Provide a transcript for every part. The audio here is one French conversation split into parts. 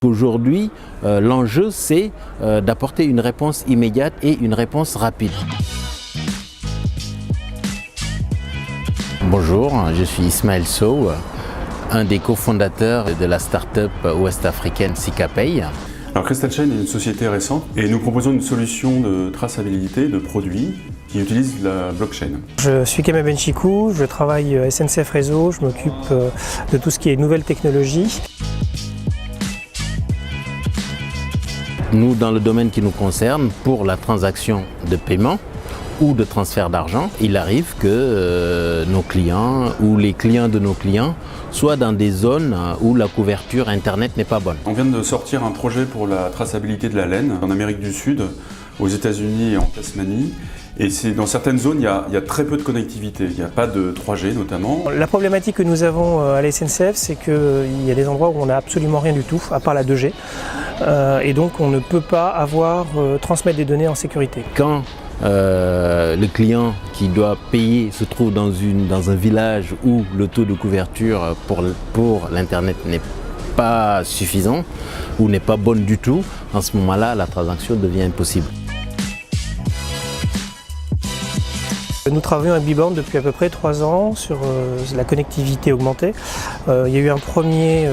Aujourd'hui, l'enjeu, c'est d'apporter une réponse immédiate et une réponse rapide. Bonjour, je suis Ismaël Sow, un des cofondateurs de la start-up ouest-africaine SikaPay. Alors CrystalChain est une société récente et nous proposons une solution de traçabilité de produits qui utilise la blockchain. Je suis Kema Benchikou, je travaille à SNCF Réseau, je m'occupe de tout ce qui est nouvelles technologies. Nous, dans le domaine qui nous concerne, pour la transaction de paiement ou de transfert d'argent, il arrive que nos clients ou les clients de nos clients soient dans des zones où la couverture Internet n'est pas bonne. On vient de sortir un projet pour la traçabilité de la laine en Amérique du Sud, aux États-Unis et en Tasmanie. Et dans certaines zones, il y a très peu de connectivité. Il n'y a pas de 3G notamment. La problématique que nous avons à la SNCF, c'est qu'il y a des endroits où on n'a absolument rien du tout, à part la 2G. Et donc on ne peut pas transmettre des données en sécurité. Quand le client qui doit payer se trouve dans un village où le taux de couverture pour l'Internet n'est pas suffisant ou n'est pas bonne du tout, en ce moment-là, la transaction devient impossible. Nous travaillons à B-Band depuis à peu près 3 ans sur la connectivité augmentée. Il y a eu un premier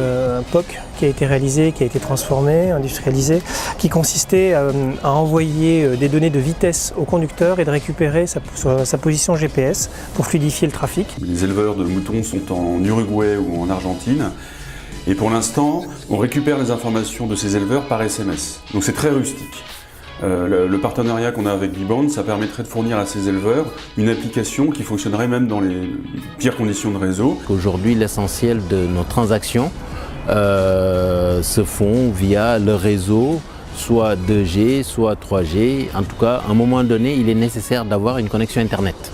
POC qui a été réalisé, qui a été transformé, industrialisé, qui consistait à envoyer des données de vitesse au conducteur et de récupérer sa position GPS pour fluidifier le trafic. Les éleveurs de moutons sont en Uruguay ou en Argentine. Et pour l'instant, on récupère les informations de ces éleveurs par SMS. Donc c'est très rustique. Le partenariat qu'on a avec B-Band, ça permettrait de fournir à ces éleveurs une application qui fonctionnerait même dans les pires conditions de réseau. Aujourd'hui, l'essentiel de nos transactions se font via le réseau, soit 2G, soit 3G. En tout cas, à un moment donné, il est nécessaire d'avoir une connexion Internet.